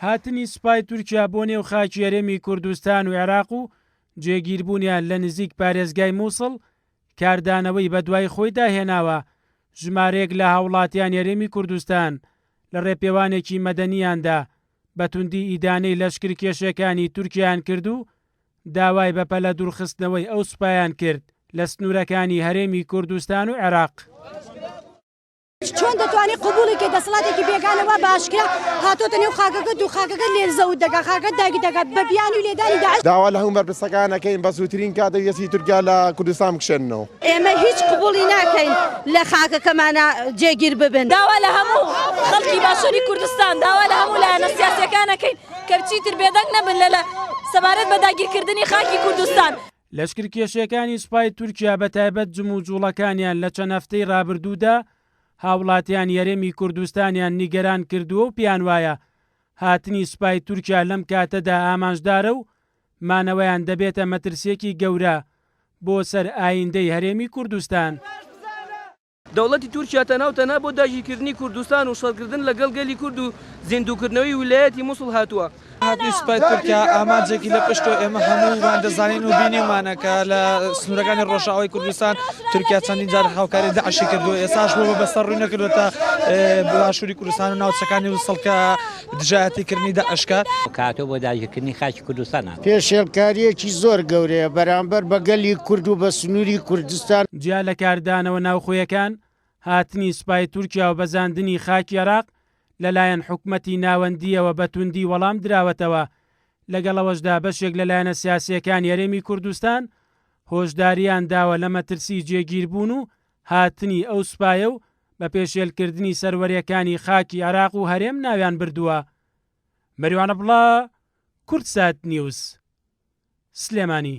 هاتنی سوپای تورکیا بۆ نێو خاکی هەرێمی کوردستان و عێراق و جێگیربوونیان لە نزیک پارێزگای مووسڵ کاردانەوەی بەدوای خۆی داهێناوە ژمارەیەک لە هاوڵاتیان هەرێمی کوردستان لە ڕێپێوانێکی مەدەنیاندا بەتوندی ئیدانەی لەشکرکێشەکانی تورکیایان کرد و داوای بەپەلە دوورخستنەوەی ئەو سوپایان کرد لە سنوورەکانی هەرێمی کوردستان و عێراق. چۆن دەتوانێت قبوڵێکی دەسەڵاتێکی بێگانەوە باشکرا هاتۆتە نێو خاکەکە دوو خاکەکە لێرزەوت دەکا خاکە داگی دەکات بە بیانی و لێدانی داعش داوا لە هەموو بەرپرسەکانەکەین بە زووترین کاتە ویەسی تورکیا لە کوردستان بکشێنەوە. ئێمە هیچ قبوڵی ناکەین لە خاکەکەمانە جێگیر ببن. داوا لە هەموو خەڵکی باشووری کوردستان داوا لە هەموو لایەنە سیاسیەکانەکەین کە بچیتر بێدەنگ نەبن لە سەبارەت بە داگیرکردنی خاکی کوردستان. لەشکرکێشەکانی سوپای تورکیا بەتایبەت جم و جوڵەکانیان لە چەند هەفتەی ڕابردوودا هاوڵاتیان یەرێمی کوردستانیان نیگەران کردووە و پیان وایە هاتنی سوپای تورکیا لەم کاتەدا ئامانجدارە و مانەوەیان دەبێتە مەترسیەکی گەورە بۆ سەر ئایندەی هەرێمی کوردستان. دەوڵەتی تورکیا تەناوتەنها بۆ داگیرکردنی کوردستان و شەڕکردن لەگەڵ گەلی کورد و زیندووکردنەوەی ویلایەتی مووسڵ هاتووە. هاتنی سوپای تورکیا ئامانجێکی لە پشتۆ ئێمە هەموومان دەزانین و بینیمانەکە لە سنوورەکانی ڕۆژاوای کوردستان تورکیا چەندین جار هاوکاری داعشی کردووە ئێساش بۆ بەسەر ڕووی نەکردوێتە باشووری کوردستان و ناوچەکانی وسڵکە دژایەتیکردنی داعشکە کاتۆ بۆ داگیرکردنی خاکی کوردستانە پێشێڵکاریەکی زۆر گەورەیە بەرامبەر بە گەلی کورد و بە سنووری کوردستان. جیا لە کاردانەوە ناوخۆیەکان هاتنی سوپای تورکیا و بەزاندنی خاکی عێراق لەلایەن حکومەتی ناوەندیەوە بەتوندی وەڵام دراوەتەوە لەگەڵەوەشدا بەشێک لەلایەنە سیاسیەکان یەرێمی کوردستان هۆشداریان داوە لە مەترسی جێگیربوون و هاتنی ئەو سوپایە و بە پێشێلکردنی سەروەریەکانی خاکی عێراق و هەرێم ناویان بردووە. مەریوانە بڵا، کورتسات نیوز، سلێمانی.